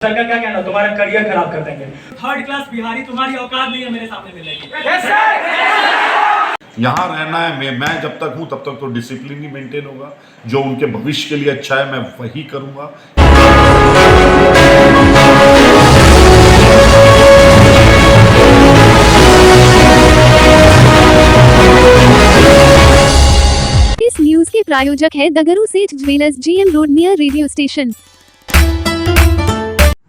Sir का क्या कहना, तुम्हारा करियर खराब कर देंगे। थर्ड क्लास बिहारी तुम्हारी औकात नहीं है मेरे सामने मिलेगी। यहाँ रहना है, मैं जब तक हूँ तब तक तो डिसिप्लिन ही मेंटेन होगा। जो उनके भविष्य के लिए अच्छा है मैं वही करूँगा। इस न्यूज के प्रायोजक है दगरू सेठ jewellers, GM road near radio station.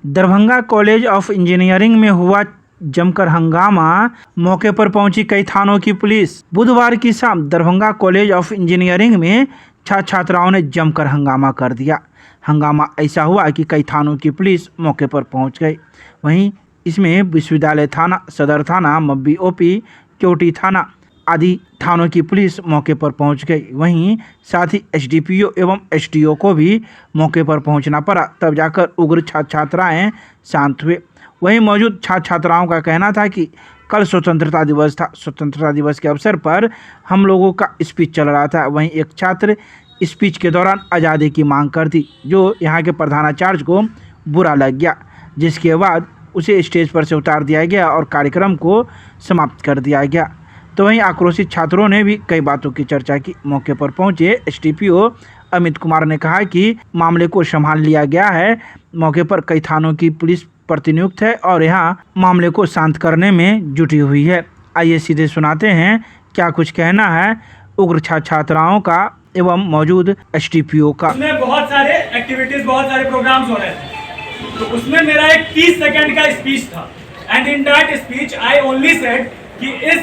Darbhanga college of engineering में हुआ जमकर हंगामा, मौके पर पहुंची कई थानों की पुलिस। बुधवार की शाम दरभंगा कॉलेज ऑफ इंजीनियरिंग में छात्र छात्राओं ने जमकर हंगामा कर दिया। हंगामा ऐसा हुआ कि कई थानों की पुलिस मौके पर पहुंच गई। वहीं इसमें विश्वविद्यालय थाना, सदर थाना, मब्बी ओपी, चोटी थाना आदि थानों की पुलिस मौके पर पहुंच गई। वहीं साथ ही SDPO एवं SDO को भी मौके पर पहुंचना पड़ा, तब जाकर उग्र छात्र छात्राएं शांत हुए। वहीं मौजूद छात्र छात्राओं का कहना था कि कल स्वतंत्रता दिवस था, स्वतंत्रता दिवस के अवसर पर हम लोगों का स्पीच चल रहा था। वहीं एक छात्र स्पीच के दौरान आज़ादी की मांग कर दी, जो यहाँ के प्रधानाचार्य को बुरा लग गया, जिसके बाद उसे स्टेज पर से उतार दिया गया और कार्यक्रम को समाप्त कर दिया गया। तो वहीं आक्रोशित छात्रों ने भी कई बातों की चर्चा की। मौके पर पहुंचे SDPO अमित कुमार ने कहा कि मामले को संभाल लिया गया है। मौके पर कई थानों की पुलिस प्रतिनियुक्त है और यहाँ मामले को शांत करने में जुटी हुई है। आइए सीधे सुनाते हैं क्या कुछ कहना है उग्र छात्र छात्राओं का एवं मौजूद SDPO का। उसमें बहुत सारे एक्टिविटीज, बहुत सारे प्रोग्राम्स हो रहे थे, तो उसमें मेरा एक 30 सेकंड का स्पीच था। And in that speech I only said कि इस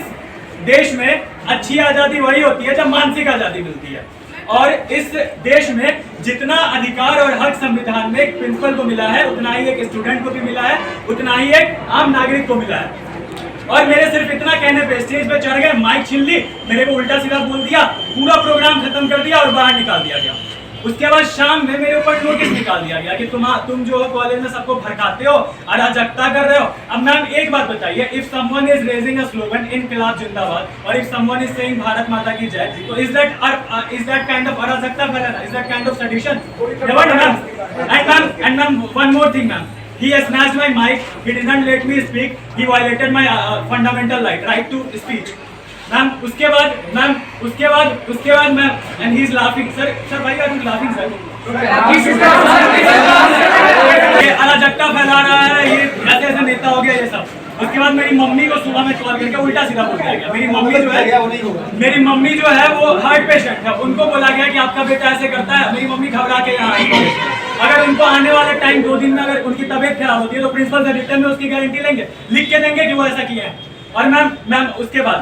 देश में अच्छी आज़ादी वही होती है जब मानसिक आज़ादी मिलती है, और इस देश में जितना अधिकार और हक संविधान में एक प्रिंसिपल को मिला है, उतना ही एक स्टूडेंट को भी मिला है, उतना ही एक आम नागरिक को मिला है। और मेरे सिर्फ इतना कहने पे स्टेज पे चढ़ गए, माइक छीन ली, मेरे को उल्टा सीधा बोल दिया, पूरा प्रोग्राम खत्म कर दिया और बाहर निकाल दिया गया। उसके बाद शाम में मेरे ऊपर नोटिस निकाल दिया गया कि तुम जो कॉलेज में सबको भड़काते हो, अराजकता कर रहे हो। अब मैम एक बात बताइए, if someone is raising a slogan इनकलाब जिंदाबाद और if someone is saying Bharat माता की जय, तो इज दैट काइंड ऑफ अराजकता फैलाना, is that kind of sedition? Never ma'am. And ma'am one more thing ma'am, he has snatched my mic, he didn't let me speak, he violated my fundamental right to speech. Ma'am उसके बाद ma'am, and he is laughing. Sir भाई are you laughing sir? ये अराजकता फैला रहा है, ये ऐसे नेता हो गया ये सब। उसके बाद मेरी मम्मी को सुबह में कॉल करके उल्टा सीधा बोल दिया गया। मेरी मम्मी जो है वो हार्ट पेशेंट है, उनको बोला गया कि आपका बेटा ऐसे करता है। मेरी मम्मी घबरा के यहाँ आई। अगर उनको आने वाले टाइम 2 दिन में अगर उनकी तबीयत खराब होती है तो प्रिंसिपल से रिटर्न में उसकी गारंटी लेंगे, लिख के देंगे कि वो ऐसा किया है। और मैम उसके बाद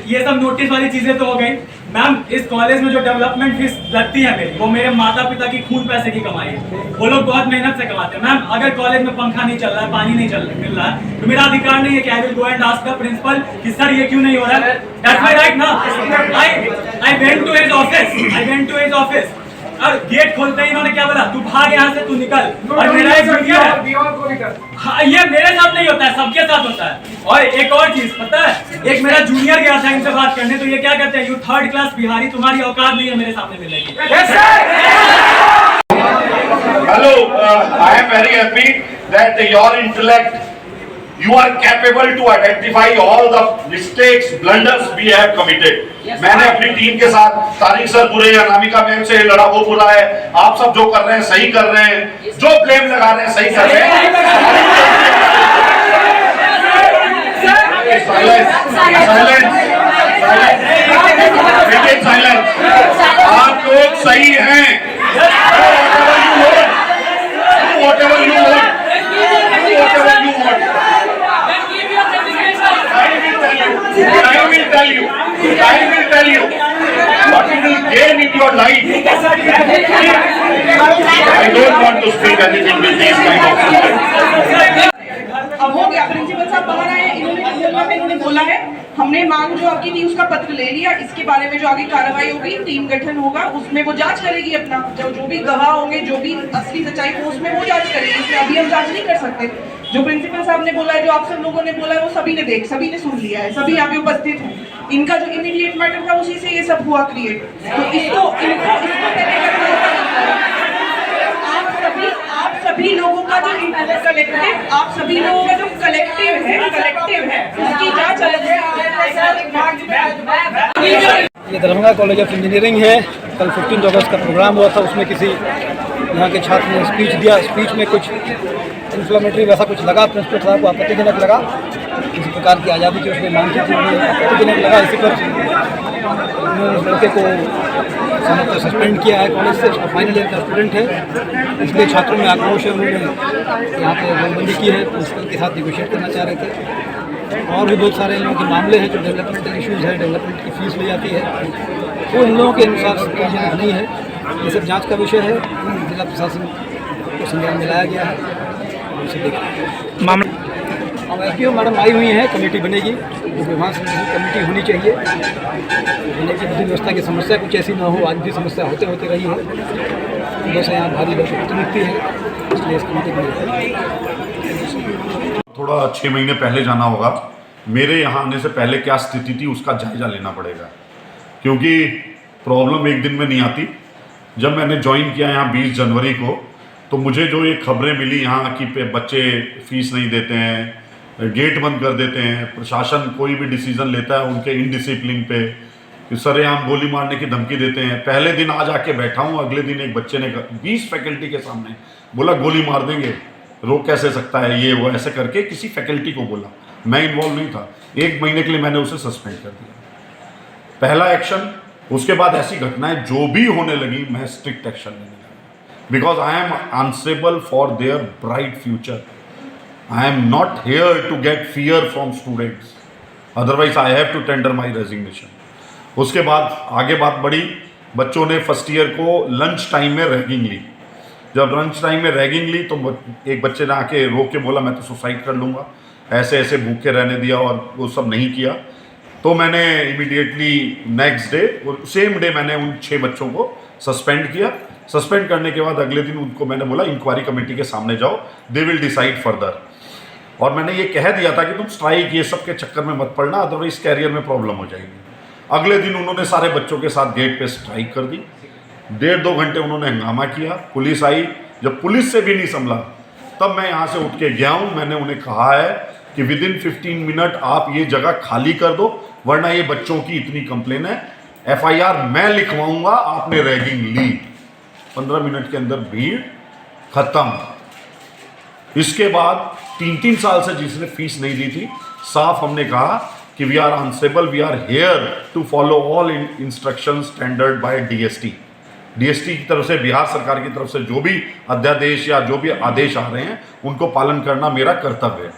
ये सब नोटिस वाली चीजें तो हो गई। मैम इस कॉलेज में जो डेवलपमेंट फीस लगती है मेरी, वो मेरे माता पिता की खून पैसे की कमाई है। वो लोग बहुत मेहनत से कमाते हैं। मैम अगर कॉलेज में पंखा नहीं चल रहा है, पानी नहीं मिल रहा है, तो मेरा अधिकार नहीं है कि I will go and ask the principal कि सर ये क्यों नहीं हो रहा है। दैट्स माय राइट ना। I went to his office और गेट खोलते ही इन्होंने क्या बोला, तू भाग यहाँ से, तू निकल। और मेरा एक जूनियर है, हाँ ये मेरे साथ नहीं होता है, सबके साथ होता है। और एक और चीज पता है, एक मेरा जूनियर गया था इनसे बात करने, तो ये क्या कहते हैं, यू थर्ड क्लास बिहारी तुम्हारी औकात नहीं है मेरे सामने मिलेगी। Hello, I am very happy that your intellect, you are capable to identify all the mistakes, blunders we have committed. मैंने अपनी टीम के साथ, तारिक सर बुरे हैं, अनामिका मैम से लड़ा वो बुरा है, आप सब जो कर रहे हैं सही कर रहे हैं, जो ब्लेम लगा रहे हैं सही कर रहे हैं। साइलेंस, आप लोग सही हैं। Whatever you want. I will tell you what you will gain in your life. I don't want to speak anything with these kind of people. अब हो गया, प्रिंसिपल साहब बाहर आए, इन्होंने बोला है, हमने मांग जो आपकी थी उसका पत्र ले लिया, इसके बारे में जो आगे कार्रवाई होगी, टीम गठन होगा, उसमें वो जांच करेगी अपना, जो भी गवाह होंगे, जो भी असली सच्चाई हो उसमें वो जांच करेगी। इसमें अभी हम जांच नहीं कर सकते। जो प्रिंसिपल साहब ने बोला है, जो आप सब लोगों ने बोला है, वो सभी ने सुन लिया है, सभी यहाँ पे उपस्थित हैं। इनका जो इमीडिएट मैटर था उसी से ये सब हुआ क्रिएट, तो इसको सभी लोगों का जो कलेक्टिव, आप सभी लोगों का जो कलेक्टिव है उसकी जांच अलग से। ये दरभंगा कॉलेज ऑफ इंजीनियरिंग है। कल 15 अगस्त का प्रोग्राम हुआ था, उसमें किसी यहाँ के छात्र ने स्पीच दिया। स्पीच में कुछ इन्फ्लेमेटरी वैसा कुछ लगा, प्रिंसिपल साहब को आपत्तिजनक लगा। किसी प्रकार की आज़ादी की उसने मांग की थी, उन्हें आपत्तिजनक लगा। इसी पर उन्होंने उस लड़के को सस्पेंड किया है कॉलेज से। उसका फाइनल ईयर का स्टूडेंट है, इसलिए छात्रों में आक्रोश है। उन्होंने यहाँ पे बंदी की है, प्रिंसिपल के साथ निगोशिएट करना चाह रहे थे। और भी बहुत सारे इन लोगों के मामले हैं जो डेवलपमेंटल इश्यूज़ है, डेवलपमेंट की फीस ली जाती है, तो इन लोगों के अनुसार सुविधाजनक नहीं है। ये सब जांच का विषय है, जिला प्रशासन को संज्ञान में लाया गया है। उसे देखिए मामला एसपीओ मैडम आई हुई हैं, कमेटी बनेगी, जो विभाग संबंधी कमेटी होनी चाहिए। जिले की विधि व्यवस्था की समस्या कुछ ऐसी ना हो, आज भी समस्या होते होते रही है। जैसे यहाँ भारी दर्शक प्रतिनिधि है, इसलिए इस कमेटी बनेगी। थोड़ा 6 महीने पहले जाना होगा। मेरे यहाँ आने से पहले क्या स्थिति थी उसका जायजा लेना पड़ेगा, क्योंकि प्रॉब्लम एक दिन में नहीं आती। जब मैंने ज्वाइन किया यहाँ 20 जनवरी को, तो मुझे जो ये खबरें मिली यहाँ कि बच्चे फीस नहीं देते हैं, गेट बंद कर देते हैं, प्रशासन कोई भी डिसीजन लेता है उनके इनडिसिप्लिन पे सरेआम गोली मारने की धमकी देते हैं। पहले दिन आज आके बैठा हूँ, अगले दिन एक बच्चे ने 20 फैकल्टी के सामने बोला गोली मार देंगे, रोक कैसे सकता है, ये वो ऐसे करके किसी फैकल्टी को बोला। मैं इन्वॉल्व नहीं था। 1 महीने के लिए मैंने उसे सस्पेंड कर दिया, पहला एक्शन। उसके बाद ऐसी घटनाएं जो भी होने लगी, मैं स्ट्रिक्ट एक्शन लेने लगा, because I am answerable for their bright future. I am not here to get fear from students, otherwise I have to tender my resignation. उसके बाद आगे बात बढ़ी, बच्चों ने फर्स्ट ईयर को लंच टाइम में रैगिंग ली। जब लंच टाइम में रैगिंग ली तो एक बच्चे ने आके रोक के बोला मैं तो सुसाइड कर लूँगा, ऐसे ऐसे भूखे रहने दिया, और वो सब नहीं किया। तो मैंने immediately next day, same day, मैंने उन 6 बच्चों को सस्पेंड किया। सस्पेंड करने के बाद अगले दिन उनको मैंने बोला इंक्वायरी कमेटी के सामने जाओ, दे विल डिसाइड फर्दर। और मैंने ये कह दिया था कि तुम स्ट्राइक ये सब के चक्कर में मत पड़ना, अदरवाइज कैरियर में प्रॉब्लम हो जाएगी। अगले दिन उन्होंने सारे बच्चों के साथ गेट पे स्ट्राइक कर दी। 1.5-2 घंटे उन्होंने हंगामा किया, पुलिस आई। जब पुलिस से भी नहीं संभला तब मैं यहाँ से उठ के गया हूँ। मैंने उन्हें कहा है कि विदिन 15 मिनट आप ये जगह खाली कर दो, वरना ये बच्चों की इतनी कंप्लेन है, FIR मैं लिखवाऊंगा, आपने रैगिंग ली। 15 मिनट के अंदर भीड़ खत्म। इसके बाद 3-3 साल से जिसने फीस नहीं दी थी, साफ हमने कहा कि we are answerable, we are here to follow all instruction standard by DST की तरफ से, बिहार सरकार की तरफ से जो भी अध्यादेश या जो भी आदेश आ रहे हैं उनको पालन करना मेरा कर्तव्य है।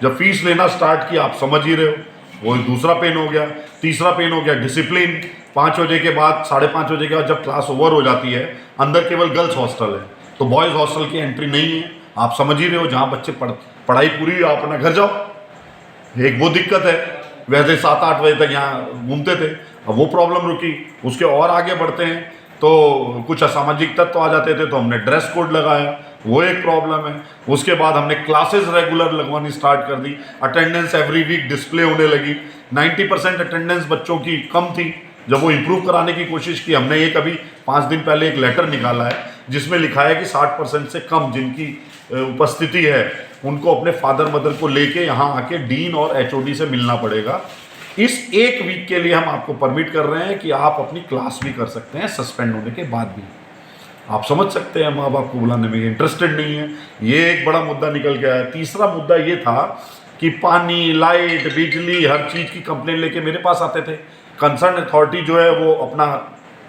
जब फीस लेना स्टार्ट किया, आप समझ ही रहे हो, वो दूसरा पेन हो गया। तीसरा पेन हो गया डिसिप्लिन। 5 बजे के बाद, 5:30 बजे के बाद जब क्लास ओवर हो जाती है, अंदर केवल गर्ल्स हॉस्टल है, तो बॉयज़ हॉस्टल की एंट्री नहीं है। आप समझ ही रहे हो, जहाँ बच्चे पढ़ाई पूरी हुई आप अपना घर जाओ, एक वो दिक्कत है। वैसे 7-8 बजे तक यहाँ घूमते थे, अब वो प्रॉब्लम रुकी। उसके और आगे बढ़ते हैं तो कुछ असामाजिक तत्व आ जाते थे, तो हमने ड्रेस कोड लगाया, वो एक प्रॉब्लम है। उसके बाद हमने क्लासेस रेगुलर लगवानी स्टार्ट कर दी, अटेंडेंस एवरी वीक डिस्प्ले होने लगी। 90% अटेंडेंस बच्चों की कम थी। जब वो इम्प्रूव कराने की कोशिश की, हमने ये कभी 5 दिन पहले एक लेटर निकाला है जिसमें लिखा है कि 60% से कम जिनकी उपस्थिति है उनको अपने फादर मदर को लेके यहाँ आके डीन और HOD से मिलना पड़ेगा। इस 1 वीक के लिए हम आपको परमिट कर रहे हैं कि आप अपनी क्लास भी कर सकते हैं सस्पेंड होने के बाद भी। आप समझ सकते हैं माँ बाप को बुलाने में इंटरेस्टेड नहीं है, ये एक बड़ा मुद्दा निकल के आया। तीसरा मुद्दा ये था कि पानी, लाइट, बिजली, हर चीज़ की कंप्लेन लेके मेरे पास आते थे। कंसर्न अथॉरिटी जो है वो अपना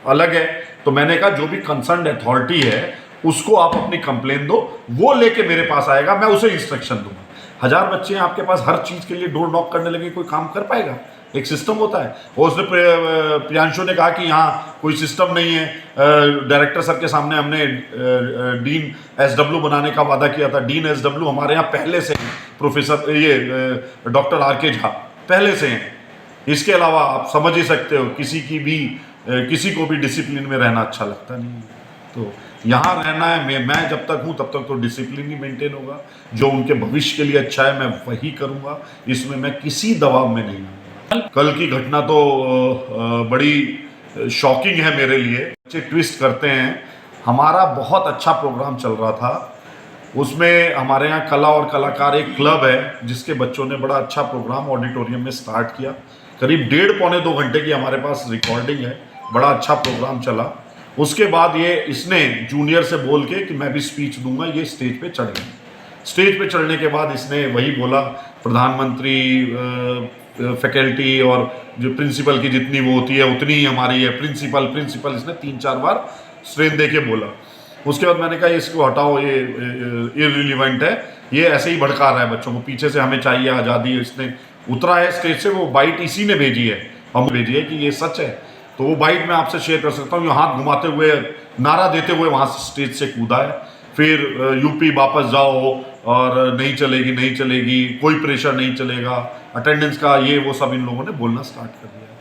अलग है, तो मैंने कहा जो भी कंसर्न अथॉरिटी है उसको आप अपनी कंप्लेन दो, वो लेके मेरे पास आएगा, मैं उसे इंस्ट्रक्शन दूंगा। 1000 बच्चे हैं आपके पास, हर चीज़ के लिए डोर नॉक करने लगे, कोई काम कर पाएगा? एक सिस्टम होता है। और उसने प्रियांशु ने कहा कि यहाँ कोई सिस्टम नहीं है। डायरेक्टर सर के सामने हमने डीन SW बनाने का वादा किया था। डीन SW हमारे यहाँ पहले से हैं, प्रोफेसर ये डॉक्टर RK झा पहले से हैं। इसके अलावा आप समझ ही सकते हो किसी को भी डिसिप्लिन में रहना अच्छा लगता नहीं है। तो यहाँ रहना है, मैं जब तक हूँ तब तक तो डिसिप्लिन ही मेंटेन होगा। जो उनके भविष्य के लिए अच्छा है मैं वही करूँगा, इसमें मैं किसी दबाव में नहीं हूँ। कल की घटना तो बड़ी शॉकिंग है मेरे लिए। बच्चे ट्विस्ट करते हैं। हमारा बहुत अच्छा प्रोग्राम चल रहा था, उसमें हमारे यहाँ कला और कलाकार एक क्लब है जिसके बच्चों ने बड़ा अच्छा प्रोग्राम ऑडिटोरियम में स्टार्ट किया। करीब 1.5-पौने 2 घंटे की हमारे पास रिकॉर्डिंग है, बड़ा अच्छा प्रोग्राम चला। उसके बाद इसने जूनियर से बोल के कि मैं भी स्पीच दूंगा, ये स्टेज पे चढ़ गया। स्टेज पे चढ़ने के बाद इसने वही बोला, प्रधानमंत्री, फैकल्टी और जो प्रिंसिपल की जितनी वो होती है उतनी ही हमारी है, प्रिंसिपल प्रिंसिपल, इसने 3-4 बार स्ट्रेन दे के बोला। उसके बाद मैंने कहा इसको हटाओ, ये इररिलेवेंट है, ये ऐसे ही भड़का रहा है बच्चों को, पीछे से हमें चाहिए आज़ादी। इसने उतरा है स्टेज से, वो बाइट इसी ने भेजी है, हम भेजी है कि ये सच है, तो वो बाइट मैं आपसे शेयर कर सकता हूँ। हाथ घुमाते हुए, नारा देते हुए वहाँ से स्टेज से कूदा है। फिर यूपी वापस जाओ और नहीं चलेगी नहीं चलेगी, कोई प्रेशर नहीं चलेगा, अटेंडेंस का ये वो सब इन लोगों ने बोलना स्टार्ट कर दिया।